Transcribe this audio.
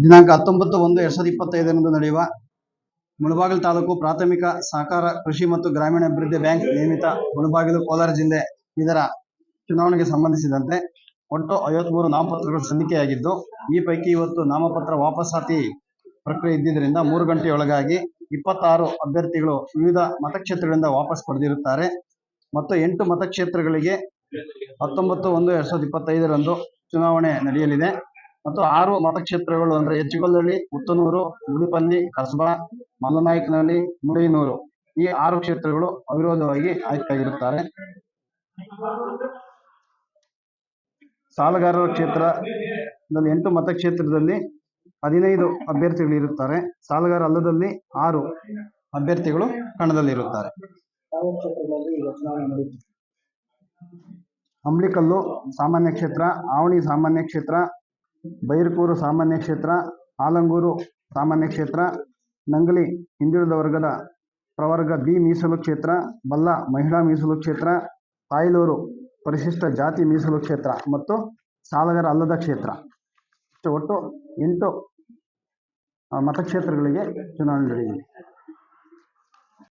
ದಿನಾಂಕ 19/1/2025 ನಡೆಯುವ ಮುಳಬಾಗಿಲು ತಾಲೂಕು ಪ್ರಾಥಮಿಕ ಸಹಕಾರ ಕೃಷಿ ಮತ್ತು ಗ್ರಾಮೀಣಾಭಿವೃದ್ಧಿ ಬ್ಯಾಂಕ್ ನೇಮಿತ ಮುಳಬಾಗಿಲು ಕೋಲಾರ ಜಿಲ್ಲೆ ಇದರ ಚುನಾವಣೆಗೆ ಸಂಬಂಧಿಸಿದಂತೆ ಒಟ್ಟು 53 ನಾಮಪತ್ರಗಳು ಸಲ್ಲಿಕೆಯಾಗಿದ್ದು, ಈ ಪೈಕಿ ಇವತ್ತು ನಾಮಪತ್ರ ವಾಪಸಾತಿ ಪ್ರಕ್ರಿಯೆ ಇದ್ದಿದ್ದರಿಂದ 3 ಗಂಟೆಯೊಳಗಾಗಿ 26 ಅಭ್ಯರ್ಥಿಗಳು ವಿವಿಧ ಮತಕ್ಷೇತ್ರಗಳಿಂದ ವಾಪಸ್ ಪಡೆದಿರುತ್ತಾರೆ ಮತ್ತು 8 ಮತಕ್ಷೇತ್ರಗಳಿಗೆ 19/1/2025 ಚುನಾವಣೆ ನಡೆಯಲಿದೆ ಮತ್ತು 6 ಮತಕ್ಷೇತ್ರಗಳು ಅಂದರೆ ಹೆಚ್ಚುಗೊಲ್ಲಹಳ್ಳಿ, ಉತ್ತನೂರು, ಗುಡಿಪಲ್ಲಿ, ಕಸಬಾ, ಮಲ್ಲನಾಯಕನಹಳ್ಳಿ, ಮುಳೈನೂರು ಈ 6 ಕ್ಷೇತ್ರಗಳು ಅವಿರೋಧವಾಗಿ ಆಯ್ಕೆಯಾಗಿರುತ್ತಾರೆ. ಸಾಲಗಾರರ ಕ್ಷೇತ್ರದಲ್ಲಿ 8 ಮತಕ್ಷೇತ್ರದಲ್ಲಿ 15 ಅಭ್ಯರ್ಥಿಗಳು ಇರುತ್ತಾರೆ. ಸಾಲಗಾರ ಅಲ್ಲದಲ್ಲಿ 6 ಅಭ್ಯರ್ಥಿಗಳು ಕಣದಲ್ಲಿರುತ್ತಾರೆ. ಅಂಬ್ಲಿಕಲ್ಲು ಸಾಮಾನ್ಯ ಕ್ಷೇತ್ರ, ಆವಣಿ ಸಾಮಾನ್ಯ ಕ್ಷೇತ್ರ, ಬೈರ್ಕೂರು ಸಾಮಾನ್ಯ ಕ್ಷೇತ್ರ, ಆಲಂಗೂರು ಸಾಮಾನ್ಯ ಕ್ಷೇತ್ರ, ನಂಗಲಿ ಹಿಂದುಳಿದ ವರ್ಗದ ಪ್ರವರ್ಗ ಬಿ ಮೀಸಲು ಕ್ಷೇತ್ರ, ಬಲ್ಲ ಮಹಿಳಾ ಮೀಸಲು ಕ್ಷೇತ್ರ, ತಾಯ್ಲೂರು ಪರಿಶಿಷ್ಟ ಜಾತಿ ಮೀಸಲು ಕ್ಷೇತ್ರ ಮತ್ತು ಸಾಲಗಾರ ಅಲ್ಲದ ಕ್ಷೇತ್ರ. ಒಟ್ಟು 8 ಮತಕ್ಷೇತ್ರಗಳಿಗೆ ಚುನಾವಣೆ ನಡೆಯಲಿದೆ.